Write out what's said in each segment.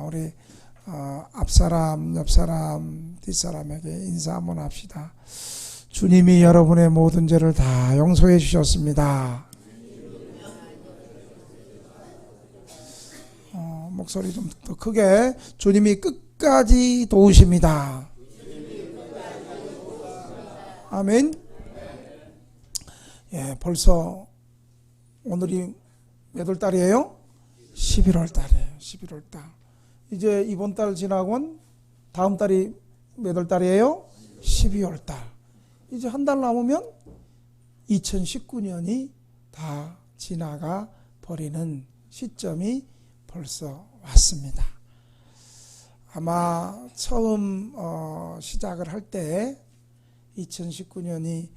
우리 앞사람, 옆사람, 뒷사람에게 인사 한번 합시다. 주님이 여러분의 모든 죄를 다 용서해 주셨습니다. 목소리 좀 더 크게. 주님이 끝까지 도우십니다. 아멘. 예, 벌써 오늘이 몇 월 달이에요? 11월 달이에요. 11월 달. 이제 이번 달 지나고는 다음 달이 몇 월 달이에요? 12월 달. 이제 한 달 남으면 2019년이 다 지나가 버리는 시점이 벌써 왔습니다. 아마 처음 시작을 할 때 2019년이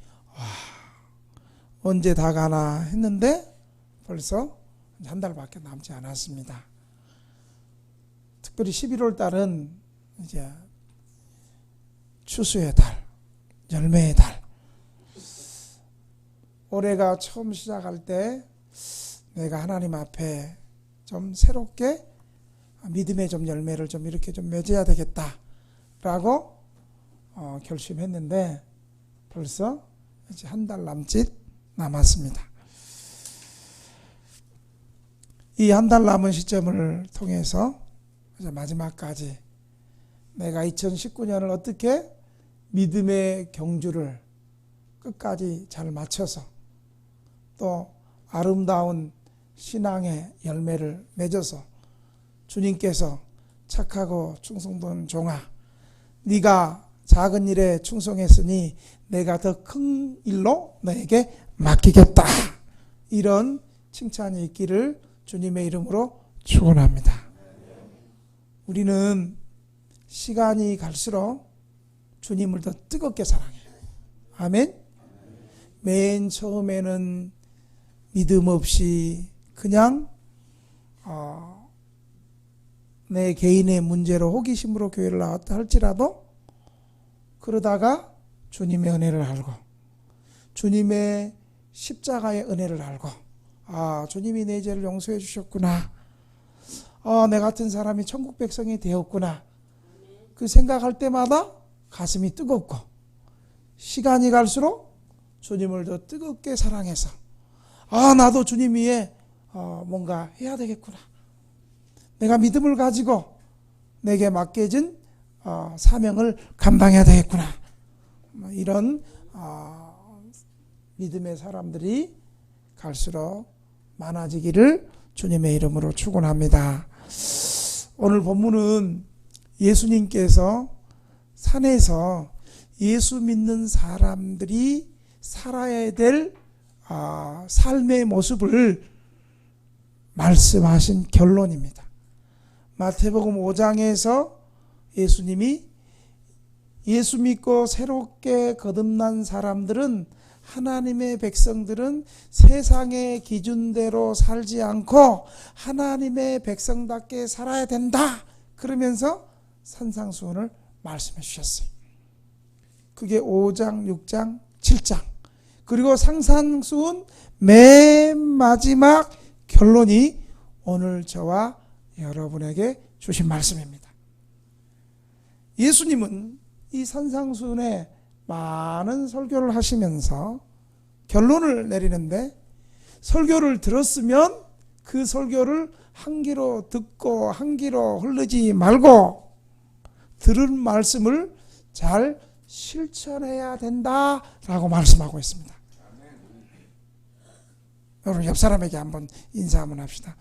언제 다 가나 했는데 벌써 한 달밖에 남지 않았습니다. 특별히 11월 달은 이제 추수의 달, 열매의 달. 올해가 처음 시작할 때 내가 하나님 앞에 좀 새롭게 믿음의 좀 열매를 좀 이렇게 좀 맺어야 되겠다라고 결심했는데 벌써 이제 한 달 남짓 남았습니다. 이 한 달 남은 시점을 통해서 이제 마지막까지 내가 2019년을 어떻게 믿음의 경주를 끝까지 잘 마쳐서 또 아름다운 신앙의 열매를 맺어서 주님께서 착하고 충성된 종아, 네가 작은 일에 충성했으니 내가 더 큰 일로 너에게 맡기겠다. 이런 칭찬이 있기를 주님의 이름으로 축원합니다. 우리는 시간이 갈수록 주님을 더 뜨겁게 사랑해요. 아멘. 맨 처음에는 믿음 없이 그냥 내 개인의 문제로 호기심으로 교회를 나왔다 할지라도 그러다가 주님의 은혜를 알고 주님의 십자가의 은혜를 알고 주님이 내 죄를 용서해 주셨구나. 내 같은 사람이 천국 백성이 되었구나. 그 생각할 때마다 가슴이 뜨겁고 시간이 갈수록 주님을 더 뜨겁게 사랑해서 나도 주님 위에 뭔가 해야 되겠구나. 내가 믿음을 가지고 내게 맡겨진 사명을 감당해야 되겠구나. 이런 믿음의 사람들이 갈수록 많아지기를 주님의 이름으로 축원합니다. 오늘 본문은 예수님께서 산에서 예수 믿는 사람들이 살아야 될 삶의 모습을 말씀하신 결론입니다. 마태복음 5장에서 예수님이 예수 믿고 새롭게 거듭난 사람들은 하나님의 백성들은 세상의 기준대로 살지 않고 하나님의 백성답게 살아야 된다. 그러면서 산상수훈을 말씀해 주셨어요. 그게 5장, 6장, 7장. 그리고 산상수훈 맨 마지막 결론이 오늘 저와 여러분에게 주신 말씀입니다. 예수님은 이 산상수훈에 많은 설교를 하시면서 결론을 내리는데 설교를 들었으면 그 설교를 한 귀로 듣고 한 귀로 흐르지 말고 들은 말씀을 잘 실천해야 된다라고 말씀하고 있습니다. 여러분 옆 사람에게 한번 인사 한번 합시다.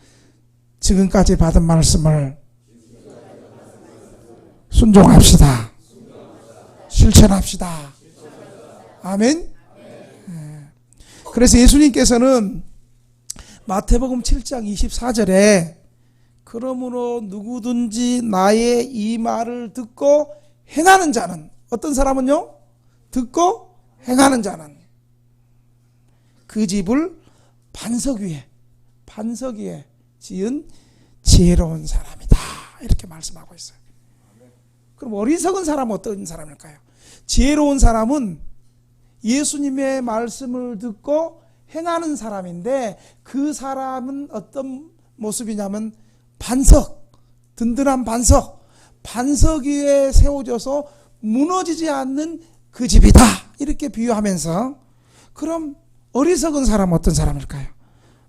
지금까지 받은 말씀을 순종합시다. 실천합시다. 아멘. 그래서 예수님께서는 마태복음 7장 24절에 그러므로 누구든지 나의 이 말을 듣고 행하는 자는 어떤 사람은요? 듣고 행하는 자는 그 집을 반석 위에 지은 지혜로운 사람이다. 이렇게 말씀하고 있어요. 그럼 어리석은 사람은 어떤 사람일까요? 지혜로운 사람은 예수님의 말씀을 듣고 행하는 사람인데 그 사람은 어떤 모습이냐면 반석, 든든한 반석 위에 세워져서 무너지지 않는 그 집이다. 이렇게 비유하면서, 그럼 어리석은 사람 어떤 사람일까요?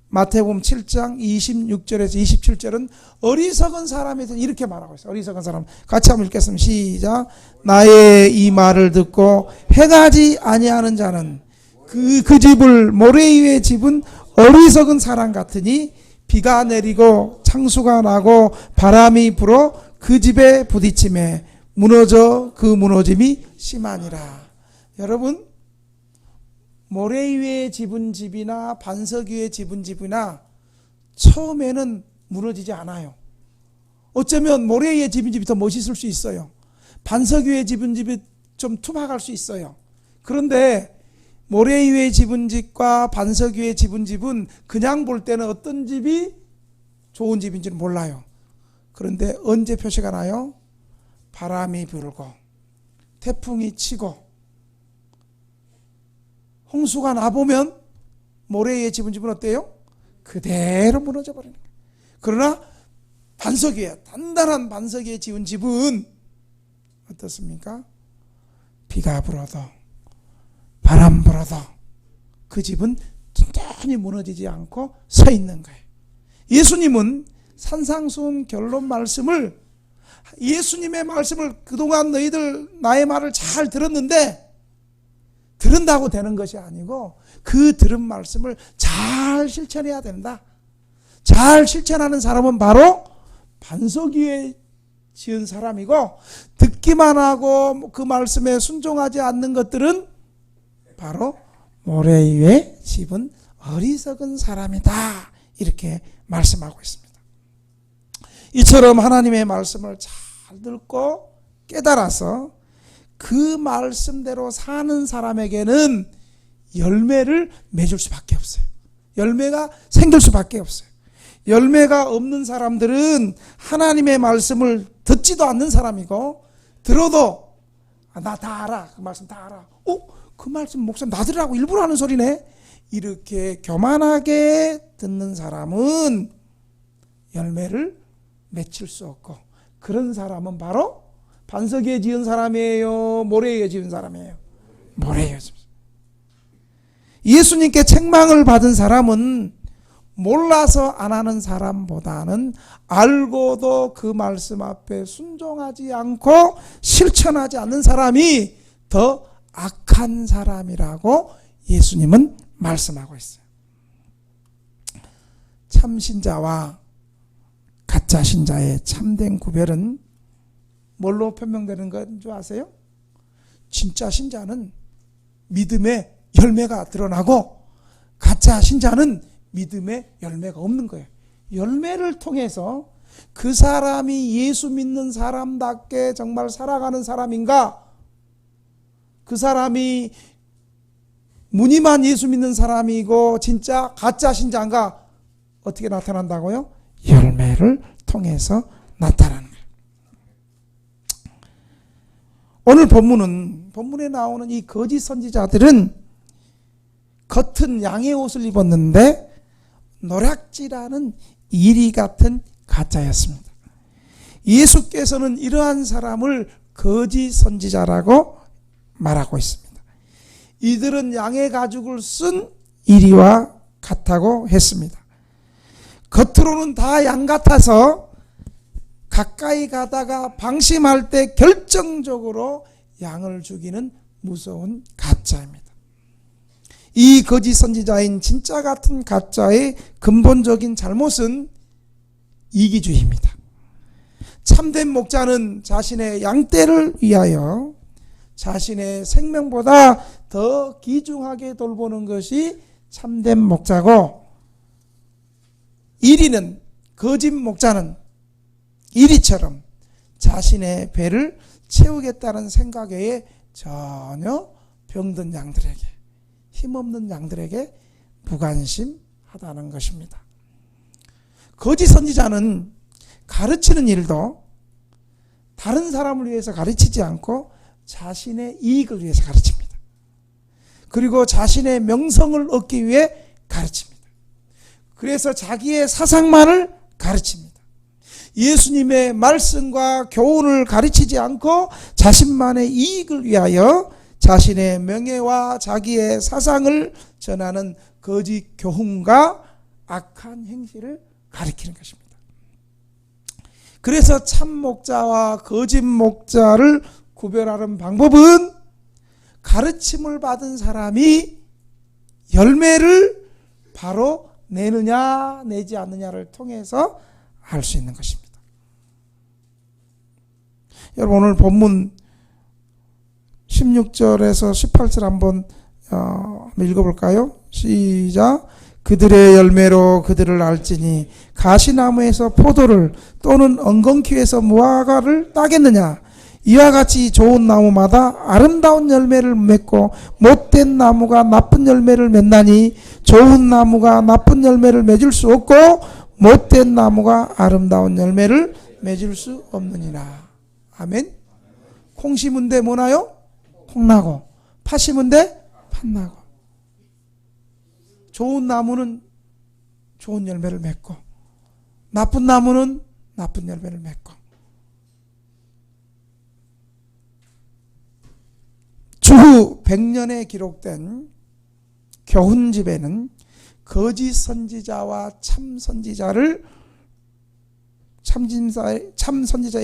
마태복음 7장 26절에서 27절은 어리석은 사람에 대해서 이렇게 말하고 있어요. 어리석은 사람. 같이 한번 읽겠습니다. 시작. 나의 이 말을 듣고 행하지 아니하는 자는 그 집을, 모래 위의 집은 어리석은 사람 같으니 비가 내리고 창수가 나고 바람이 불어 그 집에 부딪힘에 무너져 그 무너짐이 심하니라. 여러분, 모래 위에 집은 집이나 반석 위에 집은 집이나 처음에는 무너지지 않아요. 어쩌면 모래 위에 집은 집이 더 멋있을 수 있어요. 반석 위에 집은 집이 좀 투박할 수 있어요. 그런데 모래 위에 집은 집과 반석 위에 집은 집은 그냥 볼 때는 어떤 집이 좋은 집인지는 몰라요. 그런데 언제 표시가 나요? 바람이 불고 태풍이 치고 홍수가 나보면 모래 위에 집은 집은 어때요? 그대로 무너져 버리는 거예요. 그러나 반석 위에, 단단한 반석 위에 지은 집은 어떻습니까? 비가 불어도 바람 불어도 그 집은 튼튼히 무너지지 않고 서 있는 거예요. 예수님은 산상수훈 결론 말씀을, 예수님의 말씀을 그동안 너희들 나의 말을 잘 들었는데 들은다고 되는 것이 아니고 그 들은 말씀을 잘 실천해야 된다. 잘 실천하는 사람은 바로 반석 위에 지은 사람이고, 듣기만 하고 그 말씀에 순종하지 않는 것들은 바로 모래 위에 집은 어리석은 사람이다. 이렇게 말씀하고 있습니다. 이처럼 하나님의 말씀을 잘 듣고 깨달아서 그 말씀대로 사는 사람에게는 열매를 맺을 수밖에 없어요. 열매가 생길 수밖에 없어요. 열매가 없는 사람들은 하나님의 말씀을 듣지도 않는 사람이고, 들어도 나 다 알아, 그 말씀 다 알아, 그 말씀 목사님 나들으라고 일부러 하는 소리네, 이렇게 교만하게 듣는 사람은 열매를 맺을 수 없고, 그런 사람은 바로 반석 위에 지은 사람이에요, 모래 위에 지은 사람이에요? 모래 위에. 예수님께 책망을 받은 사람은 몰라서 안 하는 사람보다는 알고도 그 말씀 앞에 순종하지 않고 실천하지 않는 사람이 더 악한 사람이라고 예수님은 말씀하고 있어요. 참 신자와 가짜 신자의 참된 구별은 뭘로 표명되는 건 줄 아세요? 진짜 신자는 믿음의 열매가 드러나고, 가짜 신자는 믿음의 열매가 없는 거예요. 열매를 통해서 그 사람이 예수 믿는 사람답게 정말 살아가는 사람인가, 그 사람이 무늬만 예수 믿는 사람이고 진짜 가짜 신자인가, 어떻게 나타난다고요? 열매를 통해서 나타나는 거예요. 오늘 본문에 나오는 이 거짓 선지자들은 겉은 양의 옷을 입었는데 노략질하는 이리 같은 가짜였습니다. 예수께서는 이러한 사람을 거짓 선지자라고 말하고 있습니다. 이들은 양의 가죽을 쓴 이리와 같다고 했습니다. 겉으로는 다 양 같아서 가까이 가다가 방심할 때 결정적으로 양을 죽이는 무서운 가짜입니다. 이 거짓 선지자인 진짜 같은 가짜의 근본적인 잘못은 이기주의입니다. 참된 목자는 자신의 양떼를 위하여 자신의 생명보다 더 귀중하게 돌보는 것이 참된 목자고, 이리는, 거짓 목자는 이리처럼 자신의 배를 채우겠다는 생각에 전혀 병든 양들에게, 힘없는 양들에게 무관심하다는 것입니다. 거짓 선지자는 가르치는 일도 다른 사람을 위해서 가르치지 않고 자신의 이익을 위해서 가르칩니다. 그리고 자신의 명성을 얻기 위해 가르칩니다. 그래서 자기의 사상만을 가르칩니다. 예수님의 말씀과 교훈을 가르치지 않고 자신만의 이익을 위하여 자신의 명예와 자기의 사상을 전하는 거짓 교훈과 악한 행실을 가리키는 것입니다. 그래서 참 목자와 거짓 목자를 구별하는 방법은 가르침을 받은 사람이 열매를 바로 내느냐 내지 않느냐를 통해서 알 수 있는 것입니다. 여러분, 오늘 본문 16절에서 18절 한번 읽어볼까요? 시작. 그들의 열매로 그들을 알지니 가시나무에서 포도를 또는 엉겅퀴에서 무화과를 따겠느냐. 이와 같이 좋은 나무마다 아름다운 열매를 맺고 못된 나무가 나쁜 열매를 맺나니 좋은 나무가 나쁜 열매를 맺을 수 없고 못된 나무가 아름다운 열매를 맺을 수 없느니라. 아멘. 콩 심은 데 뭐나요? 콩나고, 팥 심은 데 팥나고. 좋은 나무는 좋은 열매를 맺고 나쁜 나무는 나쁜 열매를 맺고. 주후 100년에 기록된 교훈집에는 거짓 선지자와 참 선지자의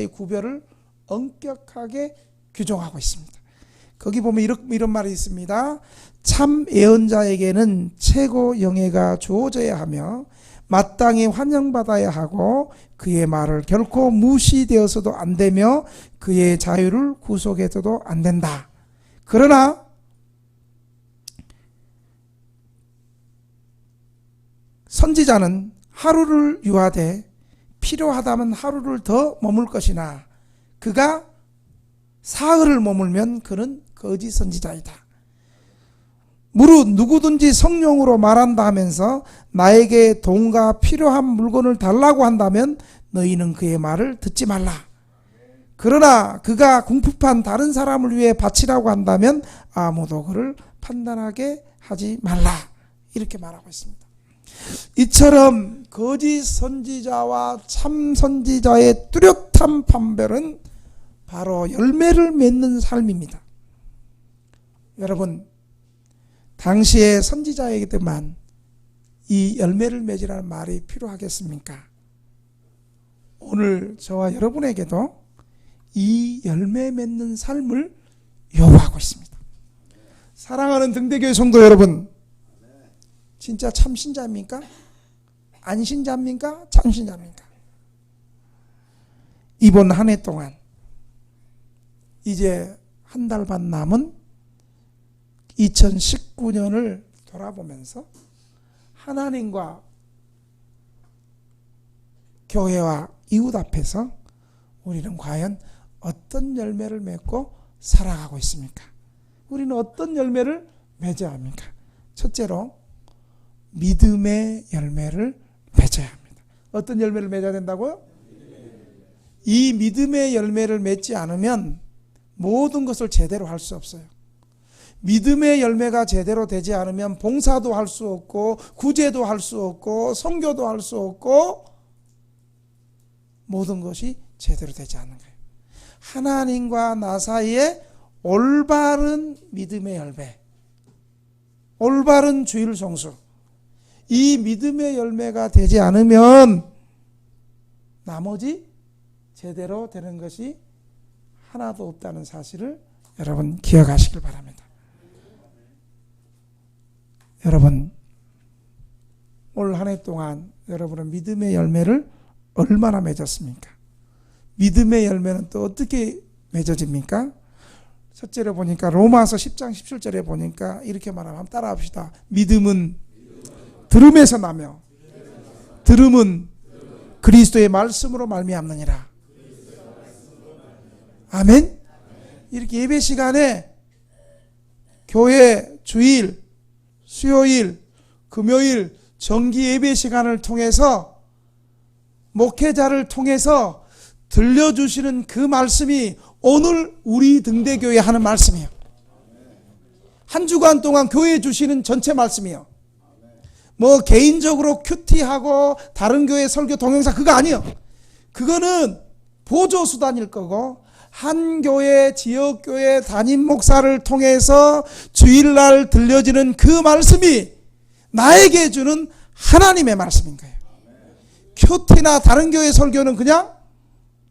구별을 엄격하게 규정하고 있습니다. 거기 보면 이런 말이 있습니다. 참 예언자에게는 최고 영예가 주어져야 하며 마땅히 환영받아야 하고 그의 말을 결코 무시되어서도 안 되며 그의 자유를 구속해서도 안 된다. 그러나 선지자는 하루를 유하되 필요하다면 하루를 더 머물 것이나 그가 사흘을 머물면 그는 거짓 선지자이다. 무릇 누구든지 성령으로 말한다 하면서 나에게 돈과 필요한 물건을 달라고 한다면 너희는 그의 말을 듣지 말라. 그러나 그가 궁핍한 다른 사람을 위해 바치라고 한다면 아무도 그를 판단하게 하지 말라. 이렇게 말하고 있습니다. 이처럼 거짓 선지자와 참 선지자의 뚜렷한 판별은 바로 열매를 맺는 삶입니다. 여러분, 당시의 선지자에게만 이 열매를 맺으라는 말이 필요하겠습니까? 오늘 저와 여러분에게도 이 열매 맺는 삶을 요구하고 있습니다. 사랑하는 등대교회 성도 여러분, 진짜 참신자입니까? 안신자입니까? 참신자입니까? 이번 한 해 동안 이제 한 달 반 남은 2019년을 돌아보면서 하나님과 교회와 이웃 앞에서 우리는 과연 어떤 열매를 맺고 살아가고 있습니까? 우리는 어떤 열매를 맺어야 합니까? 첫째로 믿음의 열매를 맺어야 합니다. 어떤 열매를 맺어야 된다고요? 이 믿음의 열매를 맺지 않으면 모든 것을 제대로 할 수 없어요. 믿음의 열매가 제대로 되지 않으면 봉사도 할 수 없고 구제도 할 수 없고 선교도 할 수 없고 모든 것이 제대로 되지 않는 거예요. 하나님과 나 사이에 올바른 믿음의 열매, 올바른 주일 성수, 이 믿음의 열매가 되지 않으면 나머지 제대로 되는 것이 하나도 없다는 사실을 여러분 기억하시길 바랍니다. 여러분, 올 한 해 동안 여러분은 믿음의 열매를 얼마나 맺었습니까? 믿음의 열매는 또 어떻게 맺어집니까? 첫째로 보니까 로마서 10장 17절에 보니까 이렇게 말하면 한번 따라합시다. 믿음은 들음에서 나며 들음은 그리스도의 말씀으로 말미암느니라. 아멘. 이렇게 예배 시간에 교회 주일, 수요일, 금요일 정기 예배 시간을 통해서 목회자를 통해서 들려주시는 그 말씀이 오늘 우리 등대교회 하는 말씀이에요. 한 주간 동안 교회 주시는 전체 말씀이에요. 뭐 개인적으로 큐티하고 다른 교회 설교 동영상 그거 아니에요. 그거는 보조수단일 거고, 한 교회, 지역교회 담임 목사를 통해서 주일날 들려지는 그 말씀이 나에게 주는 하나님의 말씀인 거예요. 큐티나 다른 교회 설교는 그냥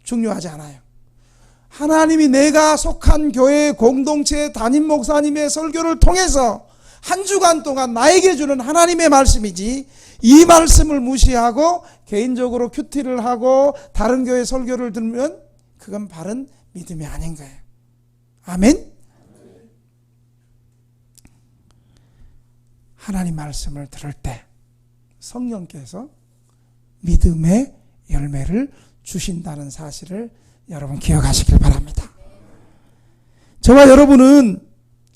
중요하지 않아요. 하나님이 내가 속한 교회 공동체 담임 목사님의 설교를 통해서 한 주간 동안 나에게 주는 하나님의 말씀이지, 이 말씀을 무시하고 개인적으로 큐티를 하고 다른 교회 설교를 들으면 그건 바른 믿음이 아닌 거예요. 아멘? 하나님 말씀을 들을 때 성령께서 믿음의 열매를 주신다는 사실을 여러분 기억하시길 바랍니다. 저와 여러분은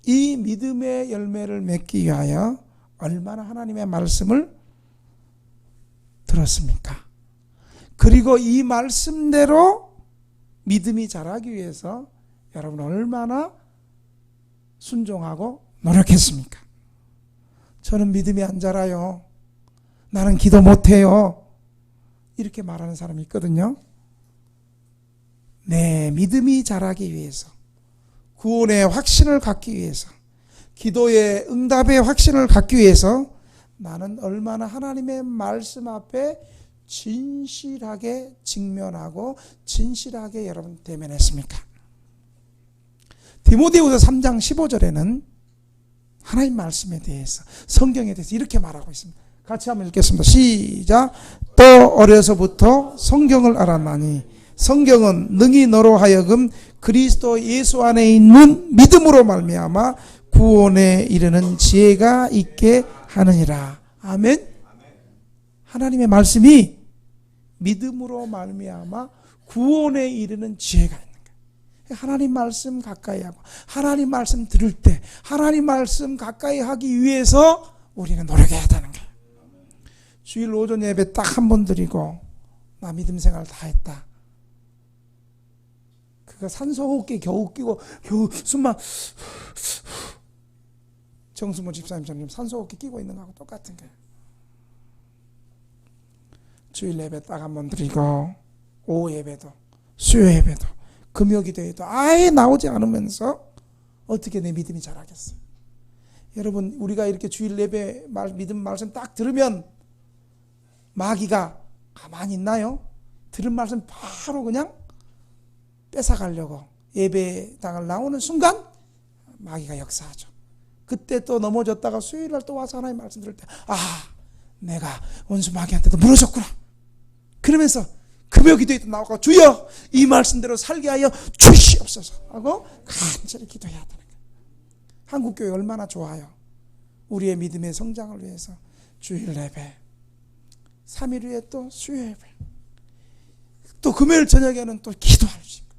이 믿음의 열매를 맺기 위하여 얼마나 하나님의 말씀을 들었습니까? 그리고 이 말씀대로 믿음이 자라기 위해서 여러분 얼마나 순종하고 노력했습니까? 저는 믿음이 안 자라요. 나는 기도 못해요. 이렇게 말하는 사람이 있거든요. 내 믿음이 자라기 위해서, 구원의 확신을 갖기 위해서, 기도의 응답의 확신을 갖기 위해서 나는 얼마나 하나님의 말씀 앞에 진실하게 직면하고 진실하게 여러분 대면했습니까? 디모데후서 3장 15절에는 하나님 말씀에 대해서, 성경에 대해서 이렇게 말하고 있습니다. 같이 한번 읽겠습니다. 시작. 또 어려서부터 성경을 알았나니 성경은 능히 너로 하여금 그리스도 예수 안에 있는 믿음으로 말미암아 구원에 이르는 지혜가 있게 하느니라. 아멘. 하나님의 말씀이 믿음으로 말미암아 구원에 이르는 지혜가 있는 거예요. 하나님 말씀 가까이 하고, 하나님 말씀 들을 때 하나님 말씀 가까이 하기 위해서 우리는 노력해야 되는 거예요. 주일 오전 예배 딱 한 번 드리고 나 믿음 생활 다 했다. 그거 산소호흡기 겨우 끼고 겨우 숨만, 정수모 집사님처럼 산소호흡기 끼고 있는 거하고 똑같은 거예요. 주일 예배 딱 한 번 드리고 오후 예배도 수요 예배도 금요기도에도 아예 나오지 않으면서 어떻게 내 믿음이 자라겠어요? 여러분, 우리가 이렇게 주일 예배 믿음 말씀 딱 들으면 마귀가 가만히 있나요? 들은 말씀 바로 그냥 뺏어가려고 예배당을 나오는 순간 마귀가 역사하죠. 그때 또 넘어졌다가 수요일날 또 와서 하나님 말씀 들을 때, 내가 원수 마귀한테도 무너졌구나. 그러면서 금요기도에도 나오고 주여 이 말씀대로 살게 하여 주시옵소서 하고 간절히 기도해야 되는 거예요. 한국교회 얼마나 좋아요. 우리의 믿음의 성장을 위해서 주일 예배, 3일 후에 또 수요 예배, 또 금요일 저녁에는 또 기도할 수 있고,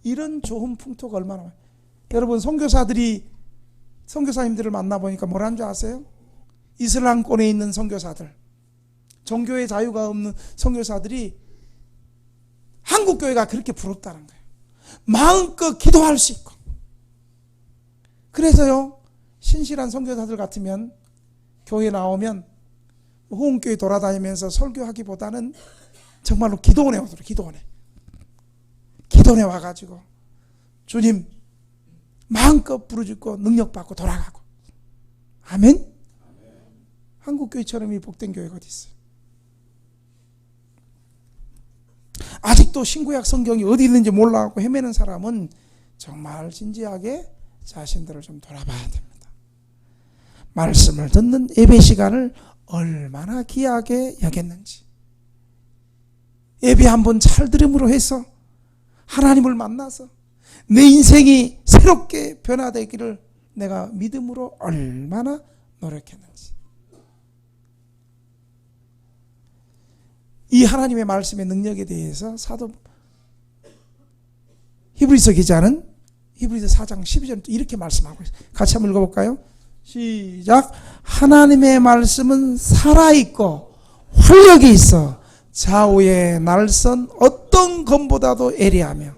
이런 좋은 풍토가 얼마나 많아요. 여러분, 선교사님들을 만나보니까 뭐라는 줄 아세요? 이슬람권에 있는 선교사들, 종교의 자유가 없는 선교사들이 한국교회가 그렇게 부럽다는 거예요. 마음껏 기도할 수 있고. 그래서요, 신실한 선교사들 같으면 교회 나오면 호응교회 돌아다니면서 설교하기보다는 정말로 기도원에 오도록, 기도원에 와가지고 주님 마음껏 부르짖고 능력받고 돌아가고. 아멘? 한국교회처럼 이 복된 교회가 어디 있어요? 아직도 신구약 성경이 어디 있는지 몰라갖고 헤매는 사람은 정말 진지하게 자신들을 좀 돌아봐야 됩니다. 말씀을 듣는 예배 시간을 얼마나 귀하게 여겼는지, 예배 한번 잘 들음으로 해서 하나님을 만나서 내 인생이 새롭게 변화되기를 내가 믿음으로 얼마나 노력했는지. 이 하나님의 말씀의 능력에 대해서 사도 히브리서 기자는 히브리서 4장 12절에 이렇게 말씀하고 있어요. 같이 한번 읽어볼까요? 시작. 하나님의 말씀은 살아있고 활력이 있어 좌우의 날선 어떤 검보다도 예리하며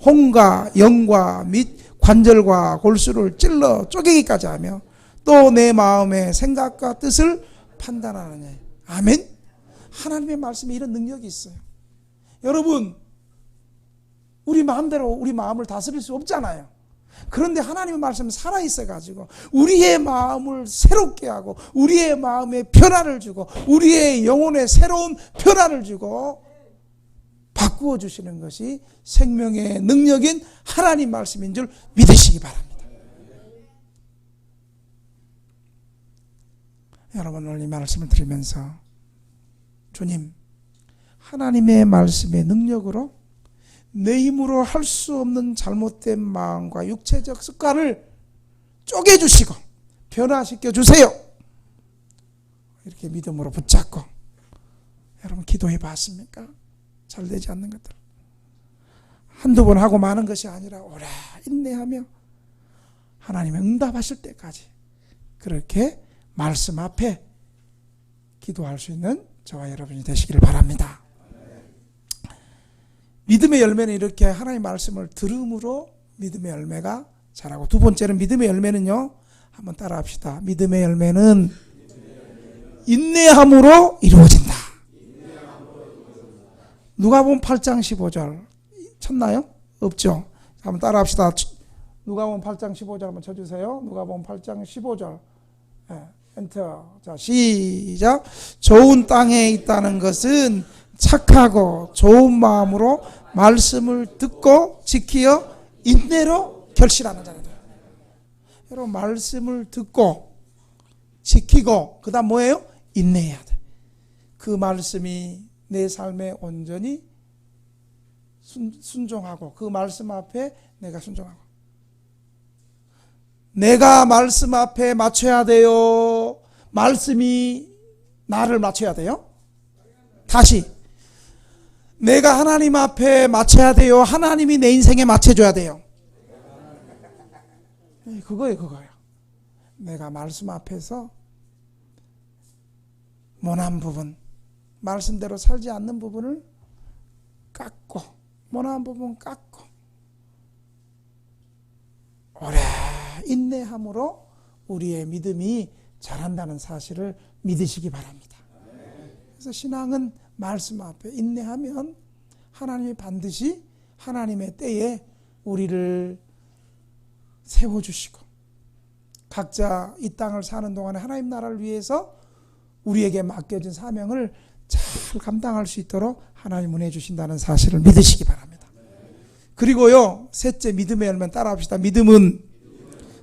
혼과 영과 및 관절과 골수를 찔러 쪼개기까지 하며 또 내 마음의 생각과 뜻을 판단하느냐. 아멘. 하나님의 말씀에 이런 능력이 있어요. 여러분, 우리 마음대로 우리 마음을 다스릴 수 없잖아요. 그런데 하나님의 말씀은 살아있어가지고 우리의 마음을 새롭게 하고 우리의 마음에 변화를 주고 우리의 영혼에 새로운 변화를 주고 바꾸어 주시는 것이 생명의 능력인 하나님 말씀인 줄 믿으시기 바랍니다. 여러분, 오늘 이 말씀을 들으면서 주님, 하나님의 말씀의 능력으로 내 힘으로 할 수 없는 잘못된 마음과 육체적 습관을 쪼개주시고 변화시켜 주세요. 이렇게 믿음으로 붙잡고 여러분 기도해 봤습니까? 잘 되지 않는 것들 한두 번 하고 마는 것이 아니라 오래 인내하며 하나님의 응답하실 때까지 그렇게 말씀 앞에 기도할 수 있는 저와 여러분이 되시기를 바랍니다. 믿음의 열매는 이렇게 하나님의 말씀을 들음으로 믿음의 열매가 자라고, 두 번째는 믿음의 열매는요, 한번 따라 합시다. 믿음의 열매는 인내함으로 이루어진다. 누가복음 8장 15절 쳤나요? 없죠? 한번 따라 합시다. 누가복음 8장 15절 한번 쳐주세요. 누가복음 8장 15절. 엔터. 자, 시작. 좋은 땅에 있다는 것은 착하고 좋은 마음으로 말씀을 듣고 지키어 인내로 결실하는 자들. 여러분, 말씀을 듣고 지키고 그 다음 뭐예요? 인내해야 돼. 그 말씀이 내 삶에 온전히 순종하고 그 말씀 앞에 내가 순종하고, 내가 말씀 앞에 맞춰야 돼요? 말씀이 나를 맞춰야 돼요? 다시, 내가 하나님 앞에 맞춰야 돼요? 하나님이 내 인생에 맞춰줘야 돼요? 그거예요. 내가 말씀 앞에서 모난 부분, 말씀대로 살지 않는 부분을 깎고, 모난 부분 깎고 오래 인내함으로 우리의 믿음이 자란다는 사실을 믿으시기 바랍니다. 그래서 신앙은 말씀 앞에 인내하면 하나님이 반드시 하나님의 때에 우리를 세워주시고 각자 이 땅을 사는 동안에 하나님 나라를 위해서 우리에게 맡겨진 사명을 잘 감당할 수 있도록 하나님 은혜 주신다는 사실을 믿으시기 바랍니다. 그리고요, 셋째, 믿음의 열매는 따라합시다. 믿음은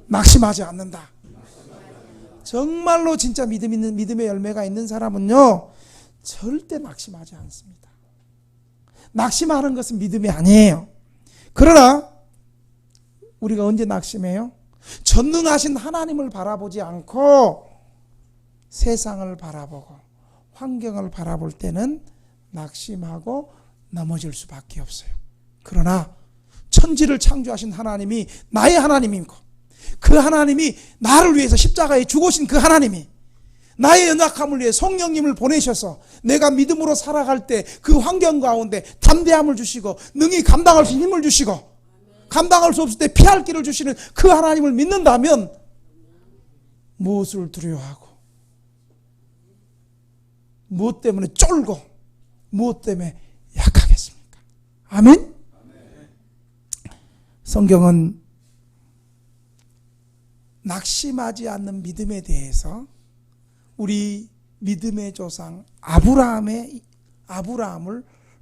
낙심하지 않는다. 정말로 진짜 믿음 있는, 믿음의 열매가 있는 사람은요, 절대 낙심하지 않습니다. 낙심하는 것은 믿음이 아니에요. 그러나 우리가 언제 낙심해요? 전능하신 하나님을 바라보지 않고 세상을 바라보고 환경을 바라볼 때는 낙심하고 넘어질 수밖에 없어요. 그러나 천지를 창조하신 하나님이 나의 하나님이고 그 하나님이 나를 위해서 십자가에 죽으신 그 하나님이 나의 연약함을 위해 성령님을 보내셔서 내가 믿음으로 살아갈 때 그 환경 가운데 담대함을 주시고 능히 감당할 수 있는 힘을 주시고 감당할 수 없을 때 피할 길을 주시는 그 하나님을 믿는다면 무엇을 두려워하고 무엇 때문에 쫄고 무엇 때문에 약하겠습니까? 아멘? 성경은 낙심하지 않는 믿음에 대해서 우리 믿음의 조상 아브라함을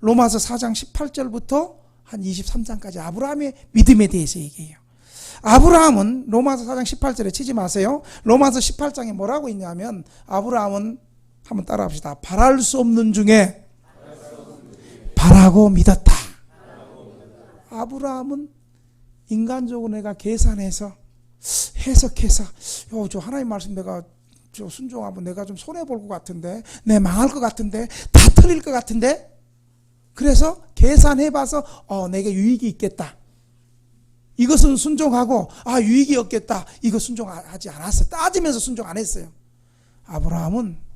로마서 4장 18절부터 한 23장까지 아브라함의 믿음에 대해서 얘기해요. 아브라함은 로마서 4장 18절에 치지 마세요. 로마서 18장에 뭐라고 있냐면 아브라함은 한번 따라합시다. 바랄 수 없는 중에 바라고 믿었다. 아브라함은 인간적으로 내가 계산해서 해석해서 저 하나님 말씀 내가 저 순종하면 내가 좀 손해볼 것 같은데 내 망할 것 같은데 다 틀릴 것 같은데 그래서 계산해봐서 내게 유익이 있겠다. 이것은 순종하고 유익이 없겠다. 이거 순종하지 않았어요. 따지면서 순종 안 했어요. 아브라함은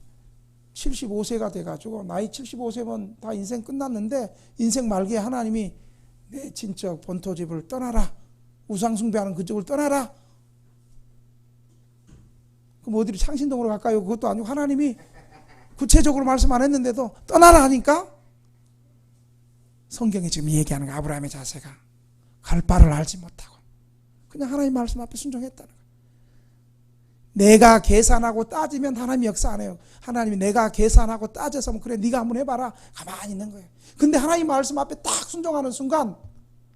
75세가 돼가지고 나이 75세면 다 인생 끝났는데 인생 말기에 하나님이 내 친척 본토집을 떠나라. 우상숭배하는 그쪽을 떠나라. 그럼 어디로 창신동으로 갈까요? 그것도 아니고 하나님이 구체적으로 말씀 안 했는데도 떠나라 하니까 성경이 지금 얘기하는 거 아브라함의 자세가 갈 바를 알지 못하고 그냥 하나님 말씀 앞에 순종했다는 거예요. 내가 계산하고 따지면 하나님이 역사 안 해요. 하나님이 내가 계산하고 따져서 그래 네가 한번 해봐라 가만히 있는 거예요. 근데 하나님 말씀 앞에 딱 순종하는 순간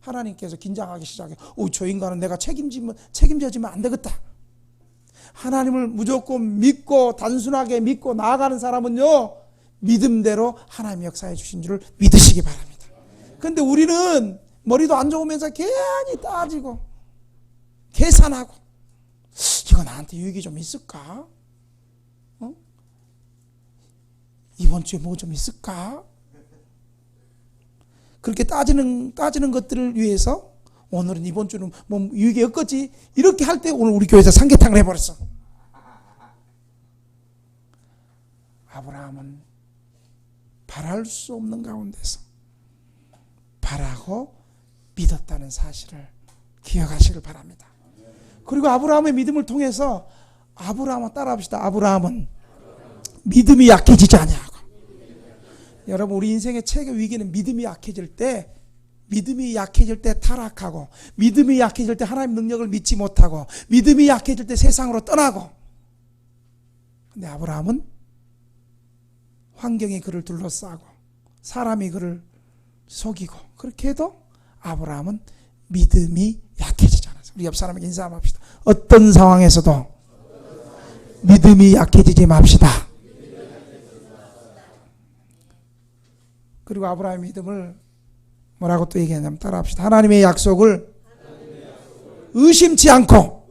하나님께서 긴장하기 시작해요. 저 인간은 내가 책임져지면 안 되겠다. 하나님을 무조건 믿고 단순하게 믿고 나아가는 사람은요 믿음대로 하나님 역사해 주신 줄을 믿으시기 바랍니다. 그런데 우리는 머리도 안 좋으면서 괜히 따지고 계산하고 이거 나한테 유익이 좀 있을까? 이번 주에 뭐 좀 있을까? 그렇게 따지는 것들을 위해서 오늘은 이번 주는 뭐 유익이 없겠지 이렇게 할 때 오늘 우리 교회에서 삼계탕을 해버렸어. 아브라함은 바랄 수 없는 가운데서 바라고 믿었다는 사실을 기억하시길 바랍니다. 그리고 아브라함의 믿음을 통해서 아브라함을 따라합시다. 아브라함은 믿음이 약해지지 아니하고. 여러분 우리 인생의 최대 위기는 믿음이 약해질 때 타락하고 믿음이 약해질 때 하나님 능력을 믿지 못하고 믿음이 약해질 때 세상으로 떠나고. 근데 아브라함은 환경이 그를 둘러싸고 사람이 그를 속이고 그렇게 해도 아브라함은 믿음이 약해지지 않았어요. 우리 옆 사람에게 인사 한번 합시다. 어떤 상황에서도 믿음이 약해지지 맙시다. 그리고 아브라함의 믿음을 뭐라고 또 얘기하냐면 따라합시다. 하나님의 약속을 의심치 않고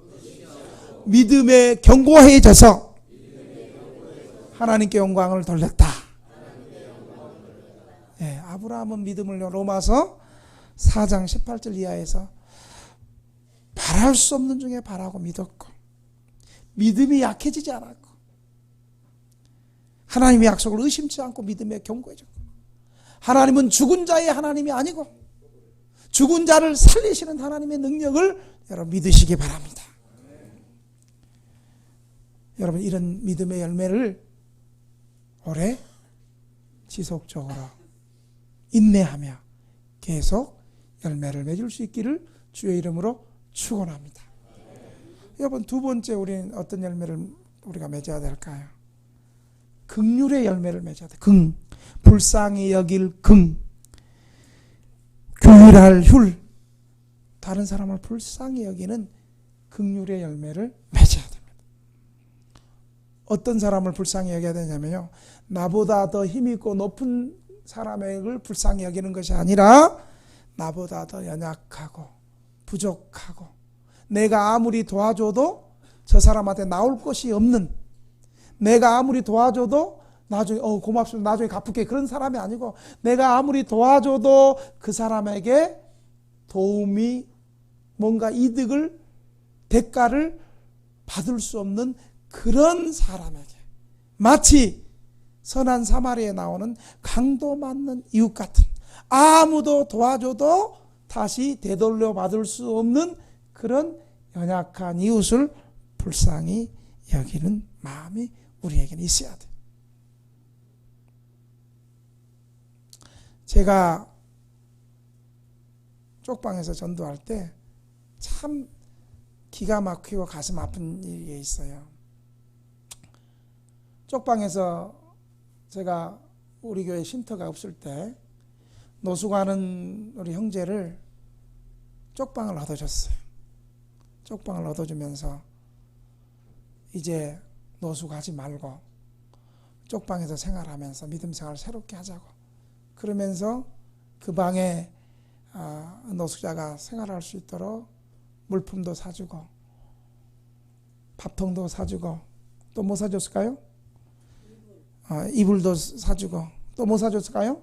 믿음에 견고해져서 하나님께 영광을 돌렸다. 예, 아브라함은 믿음을 로마서 4장 18절 이하에서 바랄 수 없는 중에 바라고 믿었고 믿음이 약해지지 않았고 하나님의 약속을 의심치 않고 믿음에 견고해졌고 하나님은 죽은 자의 하나님이 아니고 죽은 자를 살리시는 하나님의 능력을 여러분 믿으시기 바랍니다. 여러분 이런 믿음의 열매를 오래 지속적으로 인내하며 계속 열매를 맺을 수 있기를 주의 이름으로 축원합니다. 여러분 두 번째 우리는 어떤 열매를 우리가 맺어야 될까요? 긍휼의 열매를 맺어야 돼. 불쌍히 여길 규율할 휼, 다른 사람을 불쌍히 여기는 긍휼의 열매를 맺어야 됩니다. 어떤 사람을 불쌍히 여겨야 되냐면요, 나보다 더 힘있고 높은 사람을 불쌍히 여기는 것이 아니라 나보다 더 연약하고 부족하고 내가 아무리 도와줘도 저 사람한테 나올 것이 없는, 내가 아무리 도와줘도 나중에 고맙습니다 나중에 갚을게, 그런 사람이 아니고 내가 아무리 도와줘도 그 사람에게 도움이 뭔가 이득을 대가를 받을 수 없는 그런 사람에게, 마치 선한 사마리아에 나오는 강도 맞는 이웃 같은, 아무도 도와줘도 다시 되돌려 받을 수 없는 그런 연약한 이웃을 불쌍히 여기는 마음이 우리에게는 있어야 돼. 제가 쪽방에서 전도할 때 참 기가 막히고 가슴 아픈 일이 있어요. 쪽방에서 제가 우리 교회 쉼터가 없을 때 노숙하는 우리 형제를 쪽방을 얻어줬어요. 쪽방을 얻어주면서 이제 노숙하지 말고 쪽방에서 생활하면서 믿음 생활을 새롭게 하자고, 그러면서 그 방에 노숙자가 생활할 수 있도록 물품도 사주고 밥통도 사주고 또 뭐 사줬을까요? 이불도 사주고 또 뭐 사줬을까요?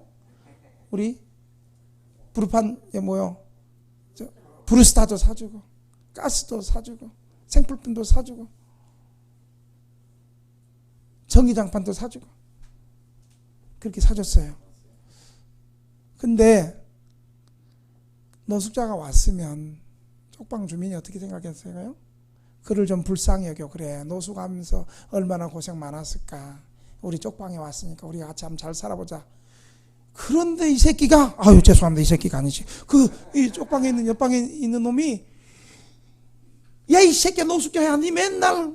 우리 불판에 브루스타도 사주고 가스도 사주고 생필품도 사주고 전기장판도 사주고 그렇게 사줬어요. 근데 노숙자가 왔으면 쪽방 주민이 어떻게 생각했어요? 그를 좀 불쌍히 여겨. 그래, 노숙하면서 얼마나 고생 많았을까, 우리 쪽방에 왔으니까 우리 같이 한번 잘 살아보자, 그런데 이 새끼가, 아유, 죄송합니다. 이 새끼가 아니지. 이 쪽방에 있는, 옆방에 있는 놈이, 야, 이 새끼야, 노숙자야. 니 맨날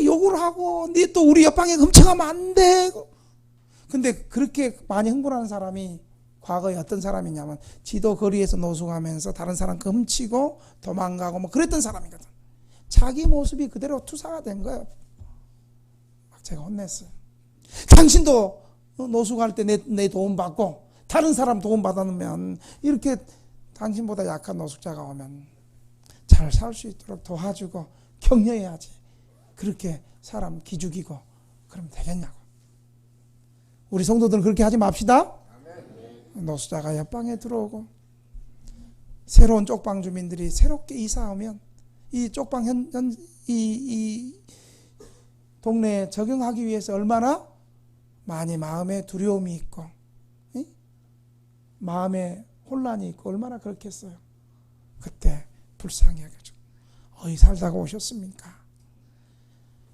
욕을 하고, 니 또 우리 옆방에 훔쳐가면 안 돼. 근데 그렇게 많이 흥분하는 사람이 과거에 어떤 사람이냐면, 지도 거리에서 노숙하면서 다른 사람 훔치고 도망가고 그랬던 사람이거든. 자기 모습이 그대로 투사가 된 거예요. 막 제가 혼냈어요. 당신도 노숙할 때 내 도움 받고 다른 사람 도움 받으면 이렇게 당신보다 약한 노숙자가 오면 잘 살 수 있도록 도와주고 격려해야지. 그렇게 사람 기죽이고 그러면 되겠냐고. 우리 성도들은 그렇게 하지 맙시다. 노숙자가 옆방에 들어오고 새로운 쪽방 주민들이 새롭게 이사 오면 이 쪽방 이 동네에 적응하기 위해서 얼마나 많이 마음에 두려움이 있고 마음에 혼란이 있고 얼마나 그렇겠어요. 그때 불쌍히 여겨줘. 어디 살다가 오셨습니까?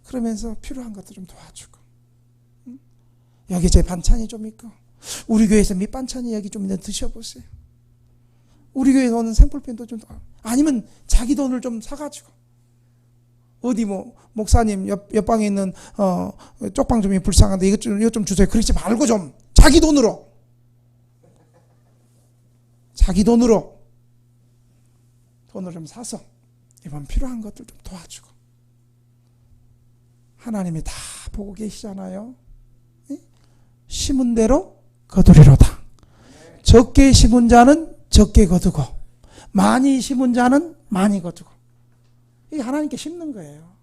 그러면서 필요한 것도 좀 도와주고, 여기 제 반찬이 좀 있고, 우리 교회에서 밑반찬이 여기 좀 있는데 드셔보세요. 우리 교회에 오는 생필품도 좀, 아니면 자기 돈을 좀 사가지고, 어디 목사님 옆방에 있는 쪽방 주민이 불쌍한데 이것 좀 주세요. 그러지 말고 좀 자기 돈으로 돈을 좀 사서 이번 필요한 것들 좀 도와주고. 하나님이 다 보고 계시잖아요. 심은 대로 거두리로다. 적게 심은 자는 적게 거두고 많이 심은 자는 많이 거두고. 이게 하나님께 심는 거예요.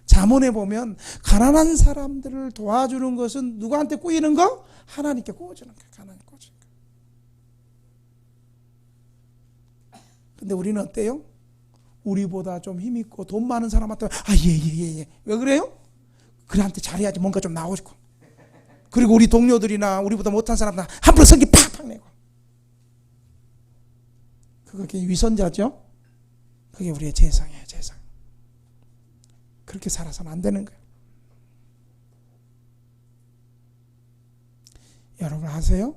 잠언에 보면 가난한 사람들을 도와주는 것은 누구한테 꾸이는 거? 하나님께 꾸어주는 거예요. 하나님 꾸어주는 거예요. 근데 우리는 어때요? 우리보다 좀 힘있고 돈 많은 사람한테 예. 왜 그래요? 그한테 잘해야지 뭔가 좀 나오고. 그리고 우리 동료들이나 우리보다 못한 사람들 함부로 성기 팍팍 내고. 그게 위선자죠? 그게 우리의 재상이에요. 재상. 그렇게 살아서는 안 되는 거예요. 여러분 아세요?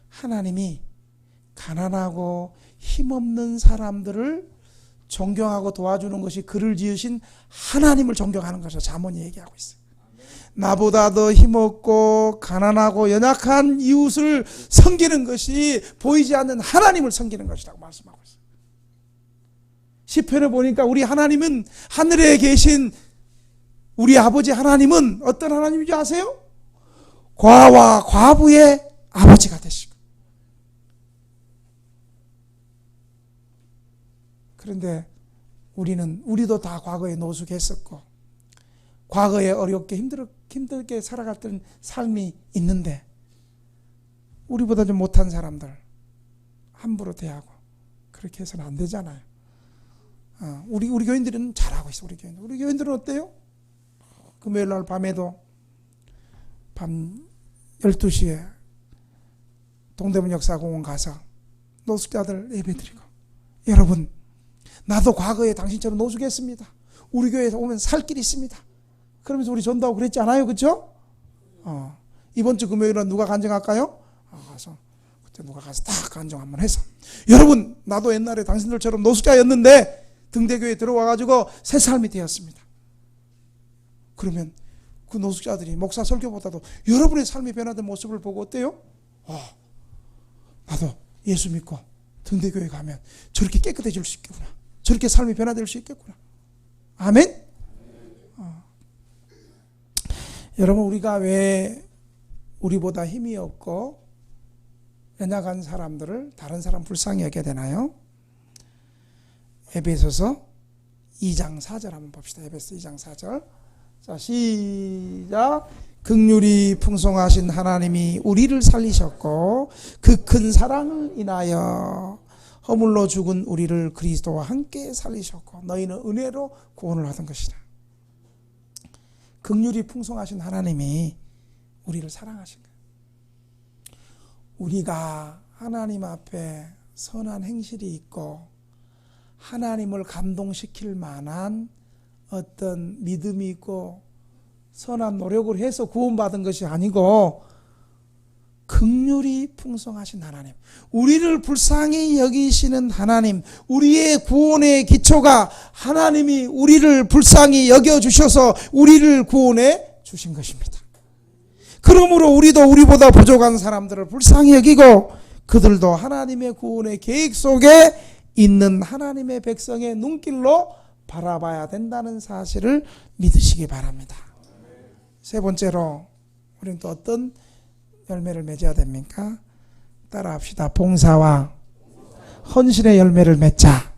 하나님이 가난하고 힘없는 사람들을 존경하고 도와주는 것이 그를 지으신 하나님을 존경하는 것을 잠언이 얘기하고 있어요. 나보다 더 힘없고 가난하고 연약한 이웃을 섬기는 것이 보이지 않는 하나님을 섬기는 것이라고 말씀하고 있어요. 시편을 보니까 우리 하나님은, 하늘에 계신 우리 아버지 하나님은 어떤 하나님인지 아세요? 과와 과부의 아버지가 되시고. 그런데 우리도 다 과거에 노숙했었고 과거에 어렵게 힘들게 살아갔던 삶이 있는데 우리보다 좀 못한 사람들 함부로 대하고 그렇게 해서는 안 되잖아요. 우리 교인들은 잘하고 있어. 우리 교인들은 어때요? 금요일 날 밤에도 밤 12시에 동대문 역사공원 가서 노숙자들 예배드리고, 여러분 나도 과거에 당신처럼 노숙했습니다. 우리 교회에서 오면 살 길이 있습니다. 그러면서 우리 전도하고 그랬지 않아요? 그렇죠? 이번 주 금요일은 누가 간증할까요? 가서 그때 누가 가서 딱 간증 한번 해서, 여러분 나도 옛날에 당신들처럼 노숙자였는데 등대교회에 들어와가지고 새 삶이 되었습니다. 그러면 그 노숙자들이 목사 설교보다도 여러분의 삶이 변화된 모습을 보고 어때요? 나도 예수 믿고 등대교회 가면 저렇게 깨끗해질 수 있겠구나. 저렇게 삶이 변화될 수 있겠구나. 아멘? 여러분 우리가 왜 우리보다 힘이 없고 연약한 사람들을 다른 사람 불쌍히 여겨야 되나요? 에베소서 2장 4절 한번 봅시다. 에베소 2장 4절. 자, 시작. 긍휼이 풍성하신 하나님이 우리를 살리셨고 그 큰 사랑을 인하여 허물로 죽은 우리를 그리스도와 함께 살리셨고 너희는 은혜로 구원을 얻은 것이다. 긍휼이 풍성하신 하나님이 우리를 사랑하신 거예요. 우리가 하나님 앞에 선한 행실이 있고 하나님을 감동시킬 만한 어떤 믿음이 있고 선한 노력을 해서 구원받은 것이 아니고 긍휼이 풍성하신 하나님, 우리를 불쌍히 여기시는 하나님, 우리의 구원의 기초가 하나님이 우리를 불쌍히 여겨주셔서 우리를 구원해 주신 것입니다. 그러므로 우리도 우리보다 부족한 사람들을 불쌍히 여기고 그들도 하나님의 구원의 계획 속에 있는 하나님의 백성의 눈길로 바라봐야 된다는 사실을 믿으시기 바랍니다. 세 번째로 우리는 또 어떤 열매를 맺어야 됩니까? 따라합시다. 봉사와 헌신의 열매를 맺자.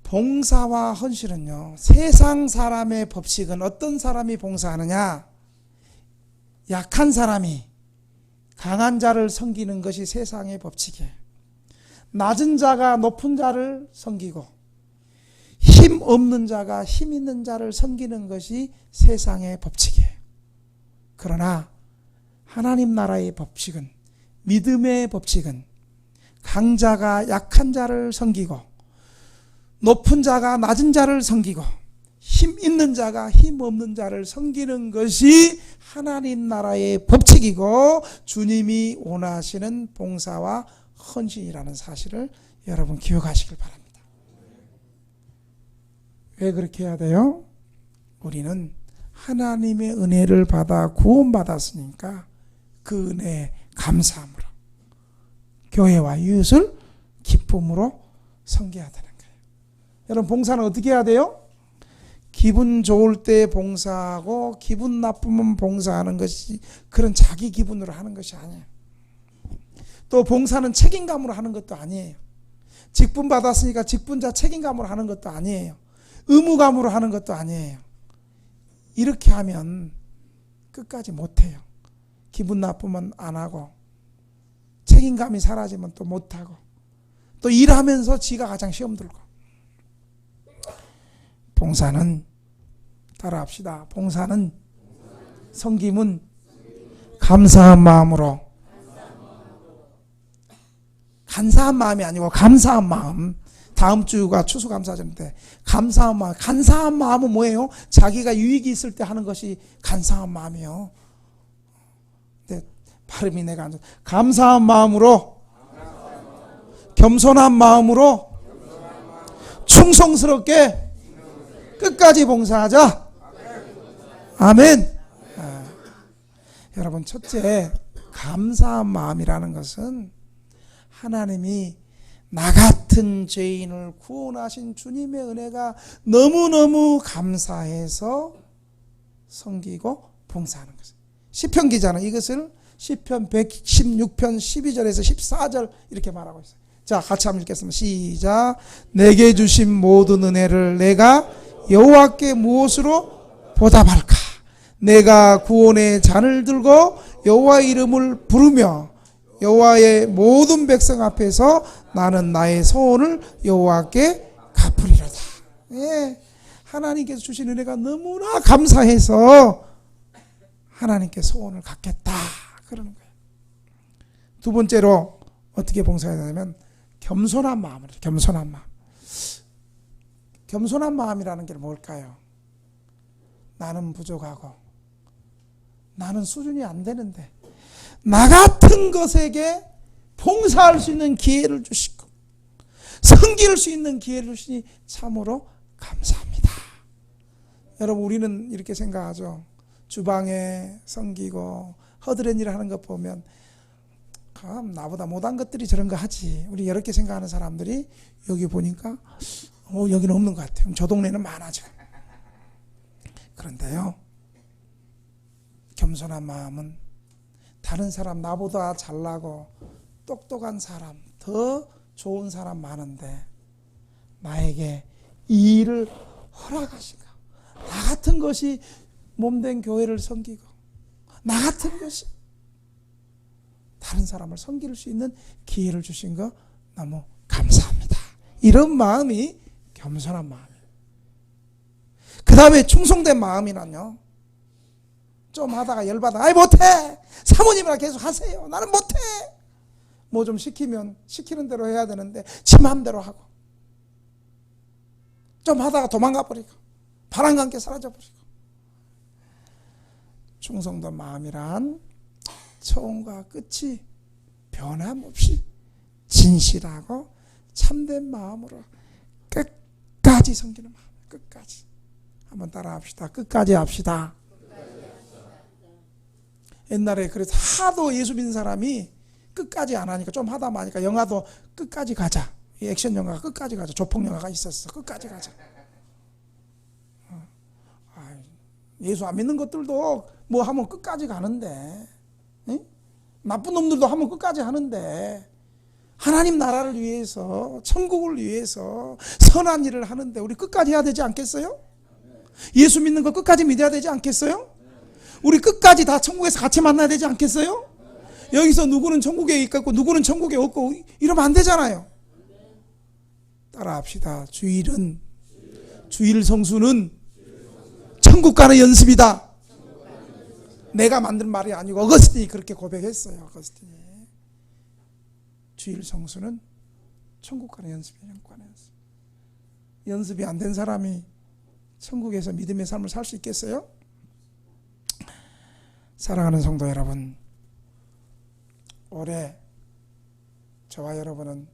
봉사와 헌신은요, 세상 사람의 법칙은 어떤 사람이 봉사하느냐? 약한 사람이 강한 자를 섬기는 것이 세상의 법칙이에요. 낮은 자가 높은 자를 섬기고 힘 없는 자가 힘 있는 자를 섬기는 것이 세상의 법칙이에요. 그러나 하나님 나라의 법칙은, 믿음의 법칙은 강자가 약한 자를 섬기고 높은 자가 낮은 자를 섬기고 힘 있는 자가 힘 없는 자를 섬기는 것이 하나님 나라의 법칙이고 주님이 원하시는 봉사와 헌신이라는 사실을 여러분 기억하시길 바랍니다. 왜 그렇게 해야 돼요? 우리는 하나님의 은혜를 받아 구원받았으니까 그 은혜에 감사함으로 교회와 이웃을 기쁨으로 섬겨야 되는 거예요. 여러분, 봉사는 어떻게 해야 돼요? 기분 좋을 때 봉사하고 기분 나쁘면 봉사하는 것이 그런 자기 기분으로 하는 것이 아니에요. 또 봉사는 책임감으로 하는 것도 아니에요. 직분 받았으니까 직분자 책임감으로 하는 것도 아니에요. 의무감으로 하는 것도 아니에요. 이렇게 하면 끝까지 못해요. 기분 나쁘면 안 하고 책임감이 사라지면 또 못하고 또 일하면서 지가 가장 시험 들고. 봉사는, 따라합시다. 봉사는, 섬김은 감사한 마음으로, 간사한 마음이 아니고 감사한 마음. 다음 주가 추수감사절인데 감사한 마음. 간사한 마음은 뭐예요? 자기가 유익이 있을 때 하는 것이 간사한 마음이에요. 근데 발음이 내가 안 좋아. 감사한 마음으로, 겸손한 마음으로 충성스럽게 끝까지 봉사하자. 아멘. 여러분, 첫째, 감사한 마음이라는 것은 하나님이 나 같은 죄인을 구원하신 주님의 은혜가 너무너무 감사해서 섬기고 봉사하는 것이에요. 시편 기자는 이것을 시편 116편 12절에서 14절 이렇게 말하고 있어요. 자, 같이 한번 읽겠습니다. 시작. 내게 주신 모든 은혜를 내가 여호와께 무엇으로 보답할까? 내가 구원의 잔을 들고 여호와의 이름을 부르며 여호와의 모든 백성 앞에서 나는 나의 소원을 여호와께 갚으리로다. 예, 하나님께서 주신 은혜가 너무나 감사해서 하나님께 소원을 갚겠다 그러는 거예요. 두 번째로 어떻게 봉사해야 되냐면 겸손한 마음으로. 겸손한 마음. 겸손한 마음이라는 게 뭘까요? 나는 부족하고 나는 수준이 안 되는데 나 같은 것에게 봉사할 수 있는 기회를 주시고 섬길 수 있는 기회를 주시니 참으로 감사합니다. 여러분, 우리는 이렇게 생각하죠. 주방에 섬기고 허드렛 일을 하는 것 보면 나보다 못한 것들이 저런 거 하지. 우리 이렇게 생각하는 사람들이 여기 보니까 여기는 없는 것 같아요. 저 동네는 많아져. 그런데요, 겸손한 마음은 다른 사람, 나보다 잘나고 똑똑한 사람, 더 좋은 사람 많은데 나에게 이 일을 허락하신 거. 나 같은 것이 몸된 교회를 섬기고 나 같은 것이 다른 사람을 섬길 수 있는 기회를 주신 거 너무 감사합니다. 이런 마음이 겸손한 마음이에요. 그 다음에 충성된 마음이란요, 좀 하다가 열받아. 아이 못해. 사모님이랑 계속 하세요. 나는 못해. 뭐 좀 시키면 시키는 대로 해야 되는데 지 마음대로 하고 좀 하다가 도망가 버리고 바람과 함께 사라져 버리고. 충성된 마음이란 처음과 끝이 변함없이 진실하고 참된 마음으로 끝까지 섬기는 마음. 끝까지. 한번 따라 합시다. 끝까지 합시다. 옛날에 그래서 하도 예수 믿는 사람이 끝까지 안 하니까 좀 하다 마니까 영화도 끝까지 가자. 이 액션 영화가 끝까지 가자. 조폭 영화가 있었어. 끝까지 가자. 예수 안 믿는 것들도 뭐 하면 끝까지 가는데, 응? 나쁜 놈들도 하면 끝까지 하는데, 하나님 나라를 위해서, 천국을 위해서 선한 일을 하는데 우리 끝까지 해야 되지 않겠어요? 예수 믿는 거 끝까지 믿어야 되지 않겠어요? 우리 끝까지 다 천국에서 같이 만나야 되지 않겠어요? 여기서 누구는 천국에 있고 누구는 천국에 없고 이러면 안 되잖아요. 따라 합시다. 주일 성수는 천국 가는 연습이다. 내가 만든 말이 아니고 어거스틴이 그렇게 고백했어요. 어거스틴이. 주일 성수는 천국 가는 연습이에요. 천국 가는 연습. 연습이 안 된 사람이 천국에서 믿음의 삶을 살 수 있겠어요? 사랑하는 성도 여러분, 올해 저와 여러분은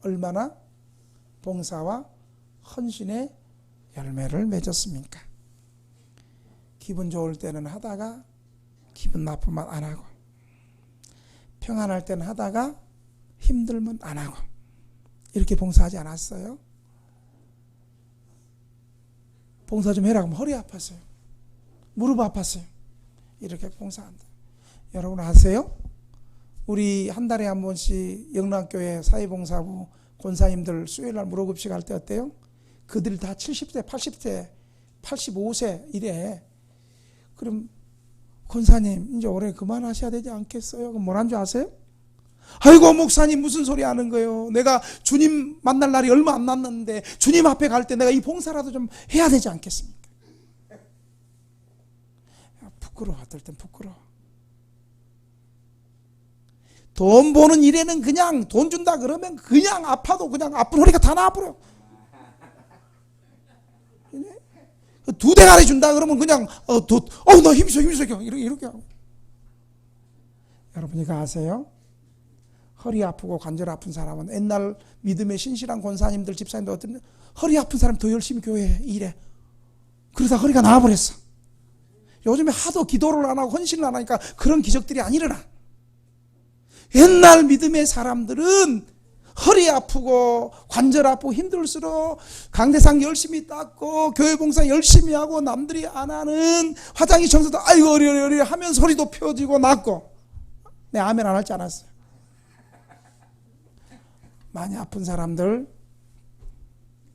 얼마나 봉사와 헌신의 열매를 맺었습니까? 기분 좋을 때는 하다가 기분 나쁘면 안 하고, 평안할 때는 하다가 힘들면 안 하고, 이렇게 봉사하지 않았어요? 봉사 좀 해라 그러면 허리 아팠어요. 무릎 아팠어요. 이렇게 봉사한다. 여러분 아세요? 우리 한 달에 한 번씩 영락교회 사회봉사부 권사님들 수요일날 무료급식 할 때 어때요? 그들이 다 70세, 80세, 85세 이래. 그럼 권사님 이제 올해 그만하셔야 되지 않겠어요? 그럼 뭐라는 줄 아세요? 아이고 목사님 무슨 소리 하는 거예요? 내가 주님 만날 날이 얼마 안 남았는데 주님 앞에 갈 때 내가 이 봉사라도 좀 해야 되지 않겠습니까? 부끄러워. 어떨 땐 부끄러워. 돈 버는 일에는 그냥 돈 준다 그러면 그냥 아파도 그냥 아픈 허리가 다 나아버려. 두 대가리 준다 그러면 그냥 나 힘있어 이렇게 하고. 여러분 이거 아세요? 허리 아프고 관절 아픈 사람은 옛날 믿음의 신실한 권사님들 집사님들 어떤 허리 아픈 사람 더 열심히 교회에 일해. 그러다 허리가 나아버렸어. 요즘에 하도 기도를 안 하고 헌신을 안 하니까 그런 기적들이 안 일어나. 옛날 믿음의 사람들은 허리 아프고 관절 아프고 힘들수록 강대상 열심히 닦고 교회 봉사 열심히 하고 남들이 안 하는 화장이 청소도 아이고 어리 하면 소리도 펴지고 낫고. 내 아멘 안 할지 않았어요. 많이 아픈 사람들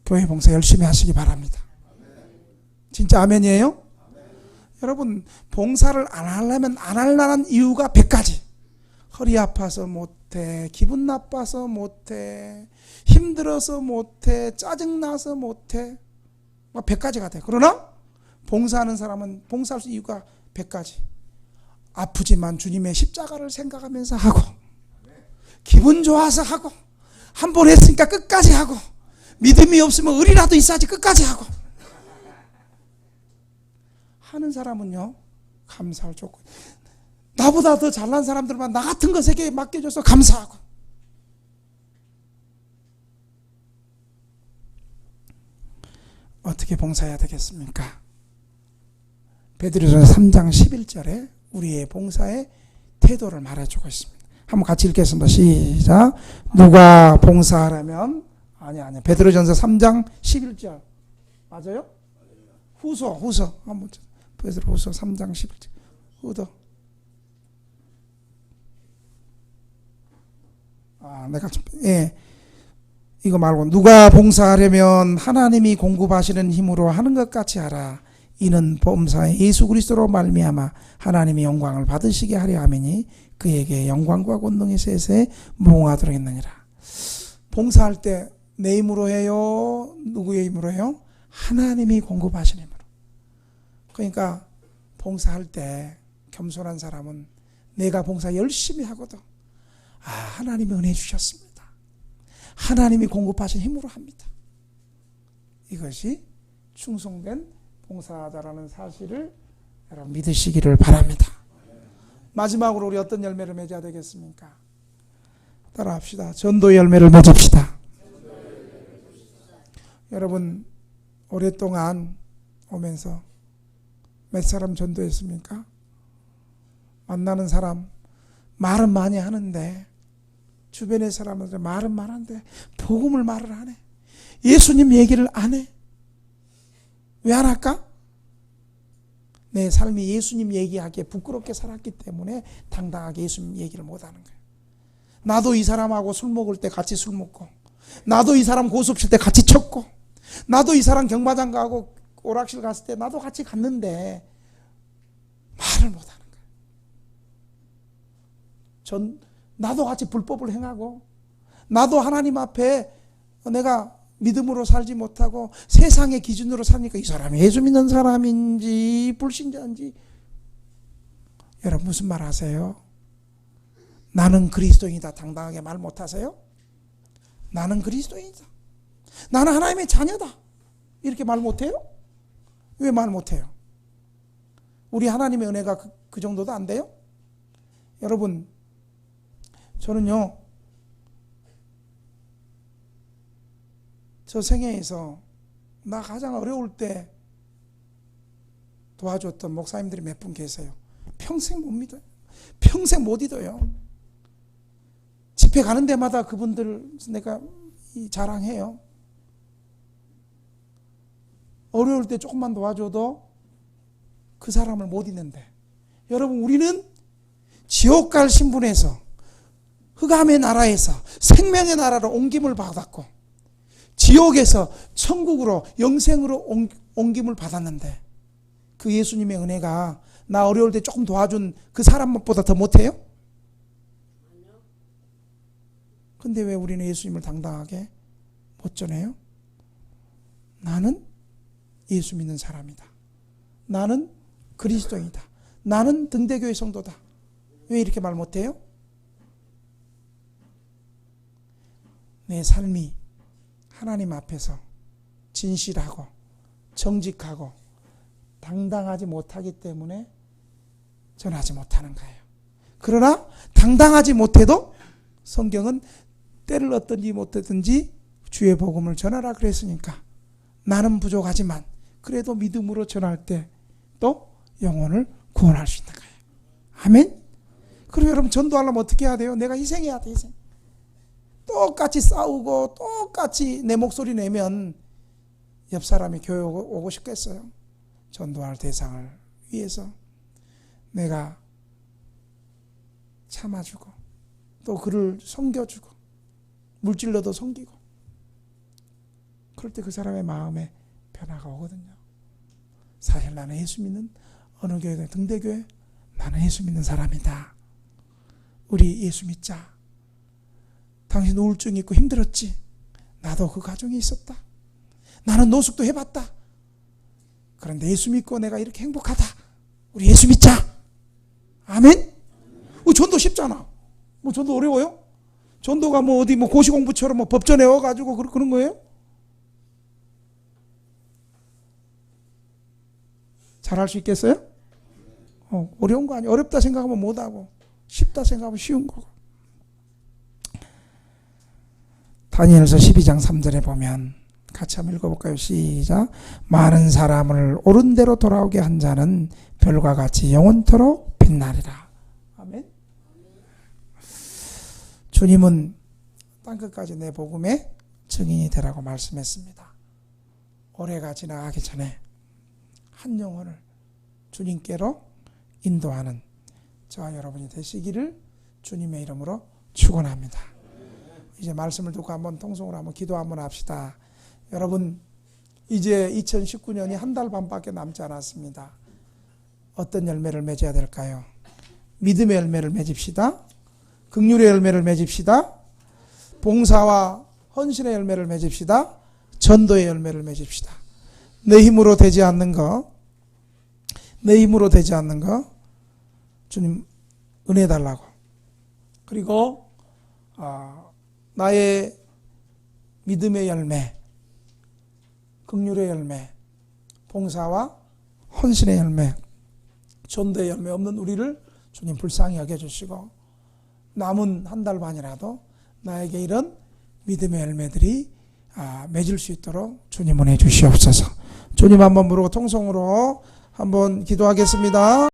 교회 봉사 열심히 하시기 바랍니다. 진짜 아멘이에요? 여러분 봉사를 안 하려면 안 하려는 이유가 100가지. 허리 아파서 못해, 기분 나빠서 못해, 힘들어서 못해, 짜증나서 못해, 100가지가 돼. 그러나 봉사하는 사람은 봉사할 수 있는 이유가 100가지. 아프지만 주님의 십자가를 생각하면서 하고, 기분 좋아서 하고, 한 번 했으니까 끝까지 하고, 믿음이 없으면 의리라도 있어야지 끝까지 하고. 하는 사람은요 감사할 조건. 나보다 더 잘난 사람들만 나 같은 것에게 맡겨줘서 감사하고. 어떻게 봉사해야 되겠습니까? 베드로전서 3장 11절에 우리의 봉사의 태도를 말해주고 있습니다. 한번 같이 읽겠습니다. 시작. 누가 봉사하려면 아니 베드로전서 3장 11절 맞아요? 후서 한번 베드로후서 3장 11절 후서. 이거 말고 누가 봉사하려면 하나님이 공급하시는 힘으로 하는 것 같이 하라. 이는 범사에 예수 그리스도로 말미암아 하나님의 영광을 받으시게 하려 함이니 그에게 영광과 권능이 세세 무궁하도록 했느니라. 봉사할 때 내 힘으로 해요? 누구의 힘으로 해요? 하나님이 공급하시는 힘으로. 그러니까 봉사할 때 겸손한 사람은 내가 봉사 열심히 하거든. 하나님이 은혜 주셨습니다. 하나님이 공급하신 힘으로 합니다. 이것이 충성된 봉사자라는 사실을 여러분 믿으시기를 바랍니다. 마지막으로 우리 어떤 열매를 맺어야 되겠습니까? 따라합시다. 전도의 열매를 맺읍시다. 여러분, 오랫동안 오면서 몇 사람 전도했습니까? 만나는 사람 말은 많이 하는데, 주변의 사람들 말은 많은데 복음을 말을 안 해. 예수님 얘기를 안 해. 왜 안 할까? 내 삶이 예수님 얘기하기에 부끄럽게 살았기 때문에 당당하게 예수님 얘기를 못 하는 거예요. 나도 이 사람하고 술 먹을 때 같이 술 먹고, 나도 이 사람 고수 칠 때 같이 쳤고, 나도 이 사람 경마장 가고 오락실 갔을 때 나도 같이 갔는데 말을 못 하는 거예요. 나도 같이 불법을 행하고, 나도 하나님 앞에 내가 믿음으로 살지 못하고 세상의 기준으로 사니까 이 사람이 예수 믿는 사람인지 불신자인지. 여러분, 무슨 말 하세요? 나는 그리스도인이다 당당하게 말 못하세요? 나는 그리스도인이다, 나는 하나님의 자녀다, 이렇게 말 못해요? 왜 말 못해요? 우리 하나님의 은혜가 그 정도도 안 돼요? 여러분, 저는요, 저 생애에서 나 가장 어려울 때 도와줬던 목사님들이 몇 분 계세요. 평생 못 믿어요. 평생 못 잊어요. 집회 가는 데마다 그분들 내가 자랑해요. 어려울 때 조금만 도와줘도 그 사람을 못 잊는데, 여러분, 우리는 지옥 갈 신분에서 흑암의 나라에서 생명의 나라로 옮김을 받았고, 지옥에서 천국으로 영생으로 옮김을 받았는데, 그 예수님의 은혜가 나 어려울 때 조금 도와준 그 사람보다 더 못해요? 근데 왜 우리는 예수님을 당당하게 못 전해요? 나는 예수 믿는 사람이다, 나는 그리스도인이다, 나는 등대교회 성도다. 왜 이렇게 말 못해요? 내 삶이 하나님 앞에서 진실하고 정직하고 당당하지 못하기 때문에 전하지 못하는 거예요. 그러나 당당하지 못해도 성경은 때를 얻든지 못하든지 주의 복음을 전하라 그랬으니까, 나는 부족하지만 그래도 믿음으로 전할 때 또 영혼을 구원할 수 있는 거예요. 아멘. 그리고 여러분, 전도하려면 어떻게 해야 돼요? 내가 희생해야 돼. 희생. 똑같이 싸우고 똑같이 내 목소리 내면 옆 사람이 교회 오고 싶겠어요? 전도할 대상을 위해서 내가 참아주고, 또 그를 섬겨주고, 물질로도 섬기고, 그럴 때 그 사람의 마음에 변화가 오거든요. 사실 나는 예수 믿는 어느 교회든 등대교회, 나는 예수 믿는 사람이다. 우리 예수 믿자. 당신 우울증 있고 힘들었지? 나도 그 가정에 있었다. 나는 노숙도 해봤다. 그런데 예수 믿고 내가 이렇게 행복하다. 우리 예수 믿자. 아멘? 전도 쉽잖아. 뭐 전도 어려워요? 전도가 뭐 어디 뭐 고시공부처럼 뭐 법전에 와가지고 그런 거예요? 잘할 수 있겠어요? 어려운 거 아니에요. 어렵다 생각하면 못하고, 쉽다 생각하면 쉬운 거고. 다니엘서 12장 3절에 보면, 같이 한번 읽어볼까요? 시작. 많은 사람을 옳은 대로 돌아오게 한 자는 별과 같이 영원토록 빛나리라. 아멘. 주님은 땅끝까지 내 복음의 증인이 되라고 말씀했습니다. 올해가 지나가기 전에 한 영혼을 주님께로 인도하는 저와 여러분이 되시기를 주님의 이름으로 축원합니다. 이제 말씀을 듣고 한번 통성으로 한번 기도 한번 합시다. 여러분, 이제 2019년이 한 달 반밖에 남지 않았습니다. 어떤 열매를 맺어야 될까요? 믿음의 열매를 맺읍시다. 긍휼의 열매를 맺읍시다. 봉사와 헌신의 열매를 맺읍시다. 전도의 열매를 맺읍시다. 내 힘으로 되지 않는 거, 내 힘으로 되지 않는 거 주님 은혜 달라고. 그리고 나의 믿음의 열매, 긍휼의 열매, 봉사와 헌신의 열매, 전도의 열매 없는 우리를 주님 불쌍히 여겨주시고 남은 한 달 반이라도 나에게 이런 믿음의 열매들이 맺을 수 있도록 주님 은혜 주시옵소서. 주님 한번 부르고 통성으로 한번 기도하겠습니다.